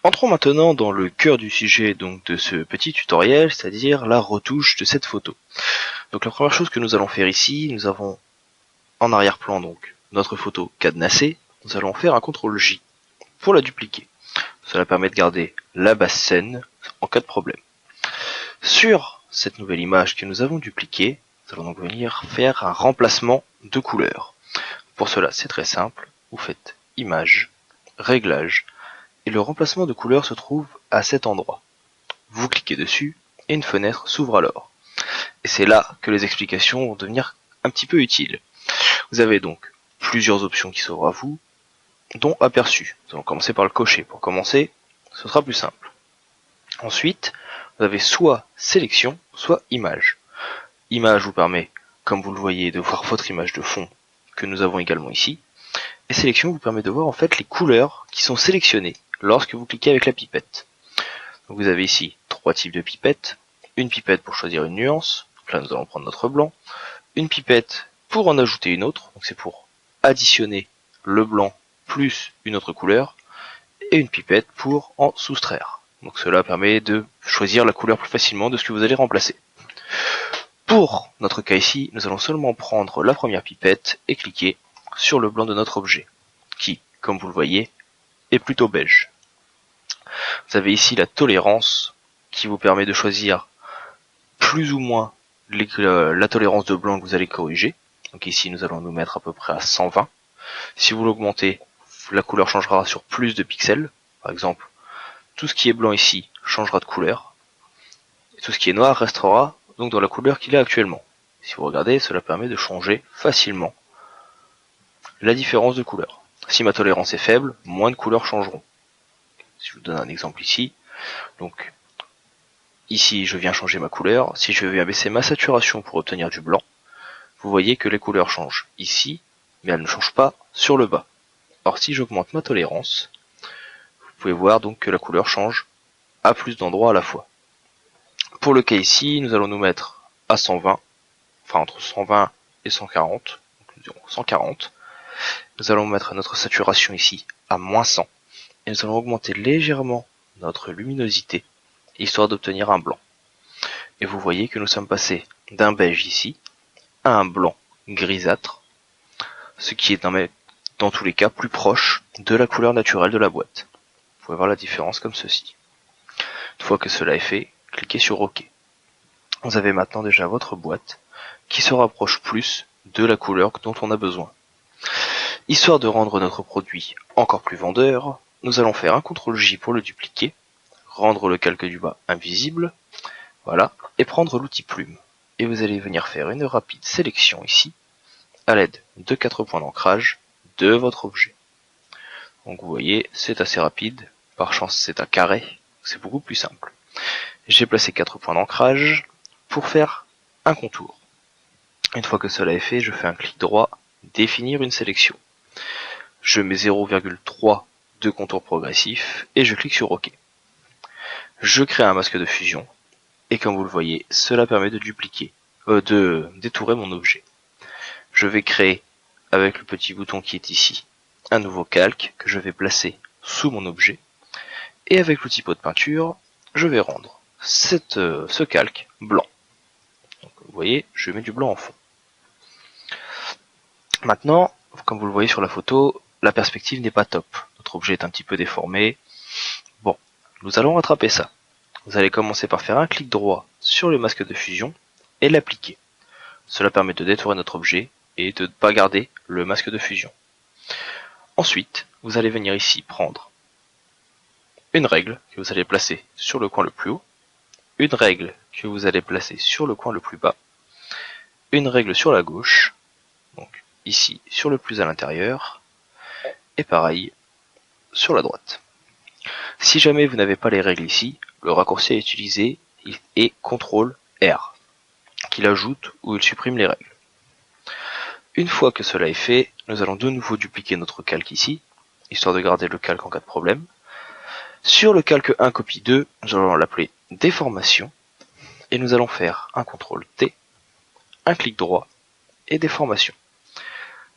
Entrons maintenant dans le cœur du sujet donc de ce petit tutoriel, c'est-à-dire la retouche de cette photo. Donc la première chose que nous allons faire ici, nous avons en arrière-plan donc notre photo cadenassée, nous allons faire un CTRL-J pour la dupliquer. Cela permet de garder la base scène en cas de problème. Sur cette nouvelle image que nous avons dupliquée, nous allons donc venir faire un remplacement de couleur. Pour cela, c'est très simple, vous faites Image, Réglages, et le remplacement de couleur se trouve à cet endroit. Vous cliquez dessus, et une fenêtre s'ouvre alors. Et c'est là que les explications vont devenir un petit peu utiles. Vous avez donc plusieurs options qui s'ouvrent à vous, dont Aperçu. Nous allons commencer par le cocher. Pour commencer, ce sera plus simple. Ensuite, vous avez soit Sélection, soit Image. Image vous permet, comme vous le voyez, de voir votre image de fond, que nous avons également ici. Et Sélection vous permet de voir en fait les couleurs qui sont sélectionnées lorsque vous cliquez avec la pipette. Donc vous avez ici trois types de pipettes. Une pipette pour choisir une nuance, donc là nous allons prendre notre blanc. Une pipette pour en ajouter une autre, donc c'est pour additionner le blanc plus une autre couleur. Et une pipette pour en soustraire. Donc cela permet de choisir la couleur plus facilement de ce que vous allez remplacer. Pour notre cas ici, nous allons seulement prendre la première pipette et cliquer sur le blanc de notre objet, qui, comme vous le voyez, est plutôt beige. Vous avez ici la tolérance, qui vous permet de choisir plus ou moins la tolérance de blanc que vous allez corriger. Donc ici, nous allons nous mettre à peu près à 120. Si vous l'augmentez, la couleur changera sur plus de pixels. Par exemple, tout ce qui est blanc ici changera de couleur. Et tout ce qui est noir restera donc dans la couleur qu'il est actuellement. Si vous regardez, cela permet de changer facilement la différence de couleur. Si ma tolérance est faible, moins de couleurs changeront. Si je vous donne un exemple ici, donc ici je viens changer ma couleur. Si je viens baisser ma saturation pour obtenir du blanc, vous voyez que les couleurs changent ici, mais elles ne changent pas sur le bas. Or si j'augmente ma tolérance, vous pouvez voir donc que la couleur change à plus d'endroits à la fois. Pour le cas ici, nous allons nous mettre à 120, enfin entre 120 et 140, donc nous dirons 140. Nous allons mettre notre saturation ici à moins 100, et nous allons augmenter légèrement notre luminosité, histoire d'obtenir un blanc. Et vous voyez que nous sommes passés d'un beige ici, à un blanc grisâtre, ce qui est dans tous les cas plus proche de la couleur naturelle de la boîte. Vous pouvez voir la différence comme ceci. Une fois que cela est fait, cliquez sur OK. Vous avez maintenant déjà votre boîte qui se rapproche plus de la couleur dont on a besoin. Histoire de rendre notre produit encore plus vendeur, nous allons faire un CTRL-J pour le dupliquer, rendre le calque du bas invisible, voilà, et prendre l'outil plume. Et vous allez venir faire une rapide sélection ici, à l'aide de 4 points d'ancrage de votre objet. Donc vous voyez, c'est assez rapide, par chance c'est un carré, c'est beaucoup plus simple. J'ai placé 4 points d'ancrage pour faire un contour. Une fois que cela est fait, je fais un clic droit, définir une sélection. Je mets 0,3 de contour progressif et je clique sur OK. Je crée un masque de fusion et comme vous le voyez, cela permet de de détourer mon objet. Je vais créer, avec le petit bouton qui est ici, un nouveau calque que je vais placer sous mon objet et avec l'outil pot de peinture, je vais rendre ce calque blanc. Donc, vous voyez, je mets du blanc en fond. Maintenant, comme vous le voyez sur la photo, la perspective n'est pas top. Notre objet est un petit peu déformé. Bon, nous allons rattraper ça. Vous allez commencer par faire un clic droit sur le masque de fusion et l'appliquer. Cela permet de détourer notre objet et de ne pas garder le masque de fusion. Ensuite, vous allez venir ici prendre une règle que vous allez placer sur le coin le plus haut, une règle que vous allez placer sur le coin le plus bas, une règle sur la gauche, donc ici sur le plus à l'intérieur, et pareil sur la droite. Si jamais vous n'avez pas les règles ici, le raccourci à utiliser est CTRL-R, qu'il ajoute ou il supprime les règles. Une fois que cela est fait, nous allons de nouveau dupliquer notre calque ici, histoire de garder le calque en cas de problème. Sur le calque 1 copie 2, nous allons l'appeler déformation, et nous allons faire un CTRL-T, un clic droit, et déformation.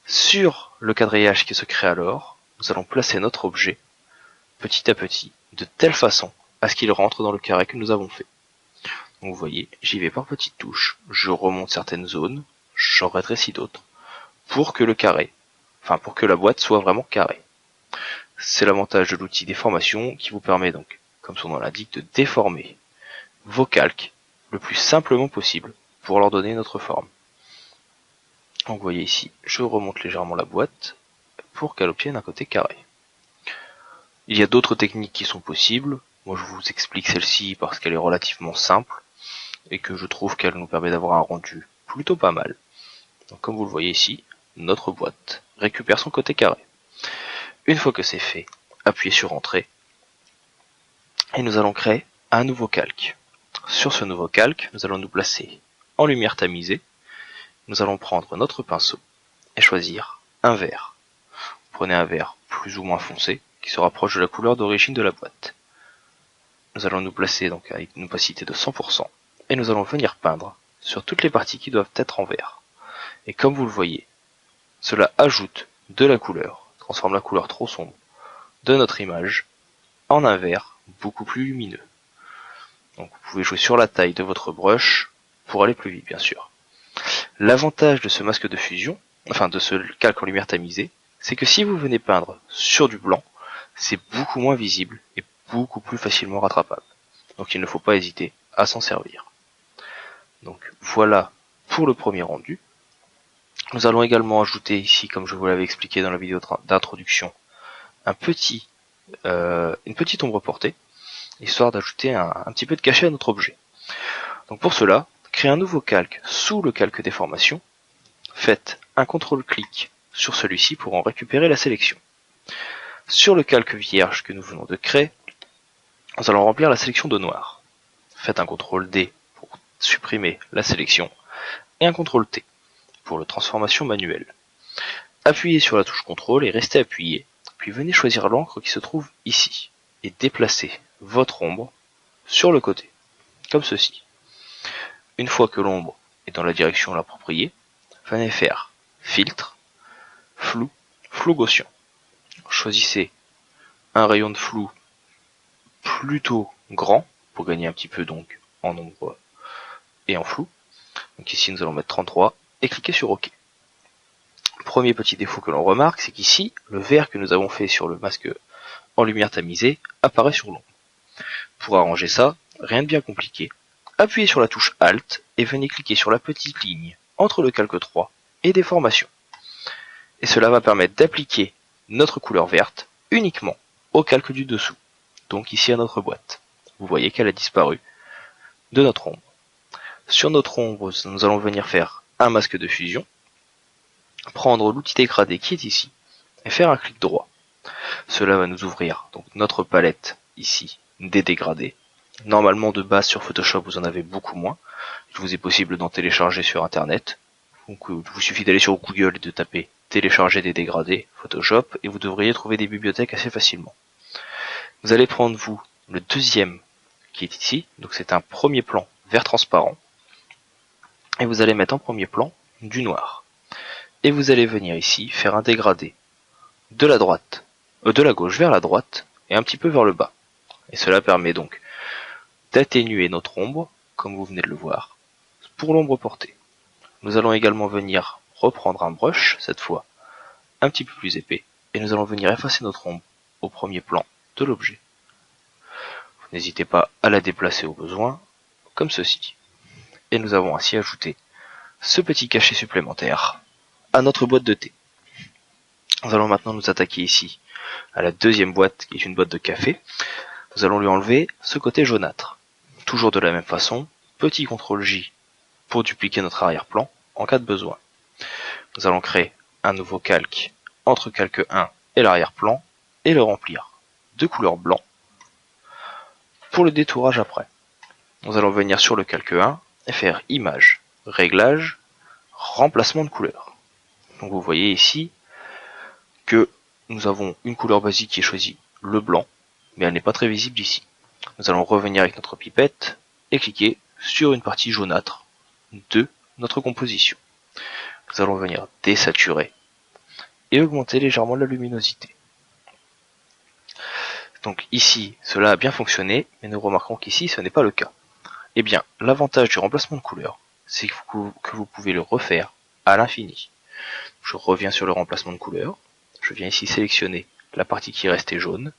Sur le quadrillage qui se crée alors, nous allons placer notre objet petit à petit de telle façon à ce qu'il rentre dans le carré que nous avons fait. Donc vous voyez, j'y vais par petites touches, je remonte certaines zones, j'en rétrécis d'autres, pour que le carré, pour que la boîte soit vraiment carrée. C'est l'avantage de l'outil déformation qui vous permet donc, comme son nom l'indique, de déformer vos calques le plus simplement possible pour leur donner notre forme. Donc vous voyez ici, je remonte légèrement la boîte pour qu'elle obtienne un côté carré. Il y a d'autres techniques qui sont possibles, moi je vous explique celle-ci parce qu'elle est relativement simple et que je trouve qu'elle nous permet d'avoir un rendu plutôt pas mal. Donc comme vous le voyez ici, notre boîte récupère son côté carré. Une fois que c'est fait, appuyez sur Entrée et nous allons créer un nouveau calque. Sur ce nouveau calque, nous allons nous placer en lumière tamisée. Nous allons prendre notre pinceau et choisir un vert. Prenez un vert plus ou moins foncé qui se rapproche de la couleur d'origine de la boîte. Nous allons nous placer donc à une opacité de 100% et nous allons venir peindre sur toutes les parties qui doivent être en vert. Et comme vous le voyez, cela ajoute de la couleur, transforme la couleur trop sombre de notre image en un vert beaucoup plus lumineux. Donc vous pouvez jouer sur la taille de votre brush pour aller plus vite bien sûr. L'avantage de ce masque de fusion, de ce calque en lumière tamisée, c'est que si vous venez peindre sur du blanc, c'est beaucoup moins visible et beaucoup plus facilement rattrapable. Donc il ne faut pas hésiter à s'en servir. Donc voilà pour le premier rendu. Nous allons également ajouter ici, comme je vous l'avais expliqué dans la vidéo d'introduction, une petite ombre portée, histoire d'ajouter un petit peu de cachet à notre objet. Donc pour cela, créez un nouveau calque sous le calque déformation, faites un contrôle-clic sur celui-ci pour en récupérer la sélection. Sur le calque vierge que nous venons de créer, nous allons remplir la sélection de noir. Faites un contrôle D pour supprimer la sélection et un contrôle T pour la transformation manuelle. Appuyez sur la touche contrôle et restez appuyé, puis venez choisir l'encre qui se trouve ici et déplacez votre ombre sur le côté, comme ceci. Une fois que l'ombre est dans la direction appropriée, venez faire Filtre, Flou, Flou Gaussien. Choisissez un rayon de flou plutôt grand pour gagner un petit peu donc en ombre et en flou. Donc ici nous allons mettre 33 et cliquez sur OK. Premier petit défaut que l'on remarque, c'est qu'ici le vert que nous avons fait sur le masque en lumière tamisée apparaît sur l'ombre. Pour arranger ça, rien de bien compliqué. Appuyez sur la touche Alt et venez cliquer sur la petite ligne entre le calque 3 et déformation. Et cela va permettre d'appliquer notre couleur verte uniquement au calque du dessous, donc ici à notre boîte. Vous voyez qu'elle a disparu de notre ombre. Sur notre ombre, nous allons venir faire un masque de fusion, prendre l'outil dégradé qui est ici et faire un clic droit. Cela va nous ouvrir donc notre palette ici des dégradés. Normalement de base sur Photoshop vous en avez beaucoup moins. Il vous est possible d'en télécharger sur internet. Donc il vous suffit d'aller sur Google et de taper télécharger des dégradés Photoshop et vous devriez trouver des bibliothèques assez facilement. Vous allez prendre vous le deuxième qui est ici, donc c'est un premier plan vert transparent. Et vous allez mettre en premier plan du noir. Et vous allez venir ici faire un dégradé de la gauche vers la droite et un petit peu vers le bas. Et cela permet donc d'atténuer notre ombre, comme vous venez de le voir, pour l'ombre portée. Nous allons également venir reprendre un brush, cette fois un petit peu plus épais, et nous allons venir effacer notre ombre au premier plan de l'objet. N'hésitez pas à la déplacer au besoin, comme ceci. Et nous avons ainsi ajouté ce petit cachet supplémentaire à notre boîte de thé. Nous allons maintenant nous attaquer ici à la deuxième boîte, qui est une boîte de café. Nous allons lui enlever ce côté jaunâtre. Toujours de la même façon, petit CTRL J pour dupliquer notre arrière-plan en cas de besoin. Nous allons créer un nouveau calque entre calque 1 et l'arrière-plan et le remplir de couleur blanc pour le détourage après. Nous allons venir sur le calque 1 et faire Image, Réglage, Remplacement de couleur. Donc vous voyez ici que nous avons une couleur basique qui est choisie, le blanc, mais elle n'est pas très visible ici. Nous allons revenir avec notre pipette et cliquer sur une partie jaunâtre de notre composition. Nous allons venir désaturer et augmenter légèrement la luminosité. Donc ici, cela a bien fonctionné, mais nous remarquons qu'ici, ce n'est pas le cas. Eh bien, l'avantage du remplacement de couleur, c'est que vous pouvez le refaire à l'infini. Je reviens sur le remplacement de couleur, je viens ici sélectionner la partie qui restait jaune,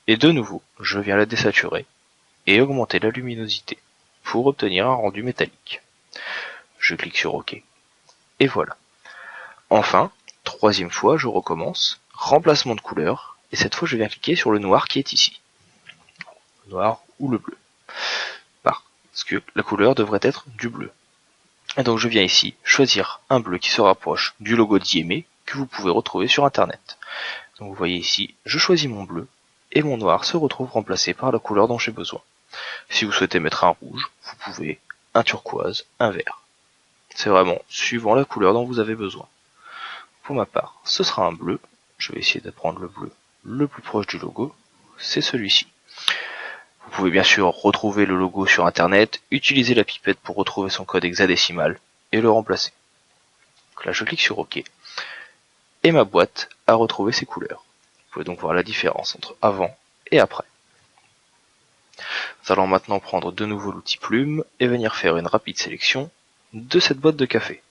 et de nouveau, je viens la désaturer et augmenter la luminosité pour obtenir un rendu métallique. Je clique sur OK, et voilà. Enfin, troisième fois, je recommence, remplacement de couleur, et cette fois je viens cliquer sur le noir qui est ici. Le noir ou le bleu. Parce que la couleur devrait être du bleu. Et donc je viens ici choisir un bleu qui se rapproche du logo d'IME que vous pouvez retrouver sur internet. Donc vous voyez ici, je choisis mon bleu, et mon noir se retrouve remplacé par la couleur dont j'ai besoin. Si vous souhaitez mettre un rouge, vous pouvez, un turquoise, un vert. C'est vraiment suivant la couleur dont vous avez besoin. Pour ma part, ce sera un bleu. Je vais essayer de prendre le bleu le plus proche du logo. C'est celui-ci. Vous pouvez bien sûr retrouver le logo sur internet, utiliser la pipette pour retrouver son code hexadécimal et le remplacer. Donc là je clique sur OK. Et ma boîte a retrouvé ses couleurs. Vous pouvez donc voir la différence entre avant et après. Nous allons maintenant prendre de nouveau l'outil plume et venir faire une rapide sélection de cette boîte de café.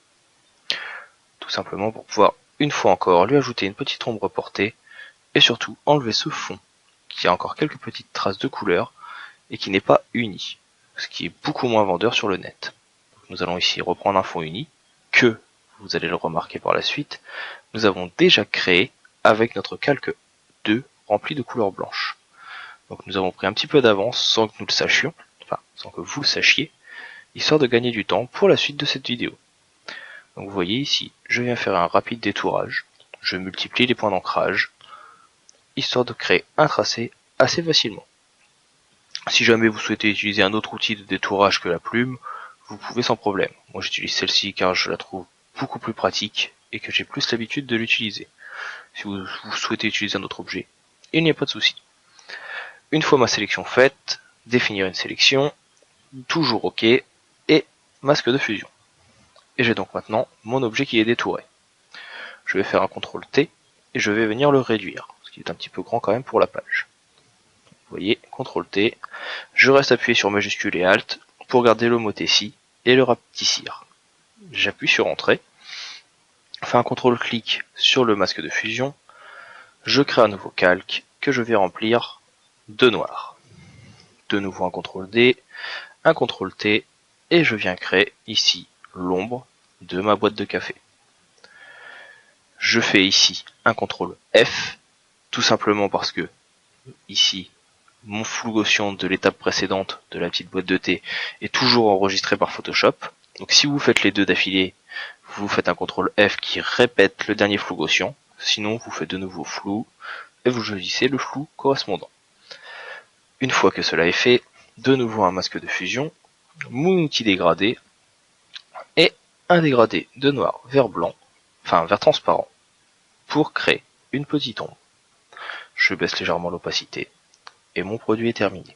Tout simplement pour pouvoir une fois encore lui ajouter une petite ombre portée et surtout enlever ce fond qui a encore quelques petites traces de couleur et qui n'est pas uni, ce qui est beaucoup moins vendeur sur le net. Donc nous allons ici reprendre un fond uni que, vous allez le remarquer par la suite, nous avons déjà créé avec notre calque 2 rempli de couleur blanche. Donc nous avons pris un petit peu d'avance sans que nous le sachions, enfin sans que vous le sachiez, histoire de gagner du temps pour la suite de cette vidéo. Donc vous voyez ici, je viens faire un rapide détourage, je multiplie les points d'ancrage, histoire de créer un tracé assez facilement. Si jamais vous souhaitez utiliser un autre outil de détourage que la plume, vous pouvez sans problème. Moi j'utilise celle-ci car je la trouve beaucoup plus pratique et que j'ai plus l'habitude de l'utiliser. Si vous souhaitez utiliser un autre objet, il n'y a pas de souci. Une fois ma sélection faite, définir une sélection, toujours OK, et masque de fusion. Et j'ai donc maintenant mon objet qui est détouré. Je vais faire un CTRL T et je vais venir le réduire, ce qui est un petit peu grand quand même pour la page. Vous voyez, CTRL T, je reste appuyé sur majuscule et Alt pour garder l'homothétie et le rapetissir. J'appuie sur Entrée, fais un CTRL-clic sur le masque de fusion, je crée un nouveau calque que je vais remplir de noir. De nouveau un CTRL-D, un CTRL-T, et je viens créer ici l'ombre de ma boîte de café. Je fais ici un CTRL-F, tout simplement parce que ici, mon flou Gaussian de l'étape précédente de la petite boîte de thé est toujours enregistré par Photoshop. Donc si vous faites les deux d'affilée, vous faites un CTRL-F qui répète le dernier flou Gaussian. Sinon, vous faites de nouveau flou et vous choisissez le flou correspondant. Une fois que cela est fait, de nouveau un masque de fusion, mon outil dégradé et un dégradé de noir vers blanc, enfin vers transparent, pour créer une petite ombre. Je baisse légèrement l'opacité et mon produit est terminé.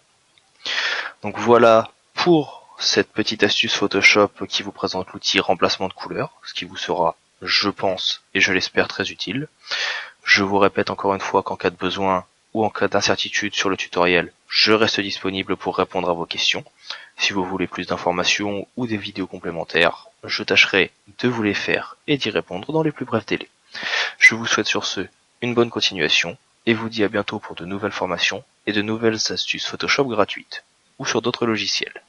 Donc voilà pour cette petite astuce Photoshop qui vous présente l'outil remplacement de couleur, ce qui vous sera, je pense et je l'espère, très utile. Je vous répète encore une fois qu'en cas de besoin ou en cas d'incertitude sur le tutoriel, je reste disponible pour répondre à vos questions. Si vous voulez plus d'informations ou des vidéos complémentaires, je tâcherai de vous les faire et d'y répondre dans les plus brefs délais. Je vous souhaite sur ce une bonne continuation et vous dis à bientôt pour de nouvelles formations et de nouvelles astuces Photoshop gratuites ou sur d'autres logiciels.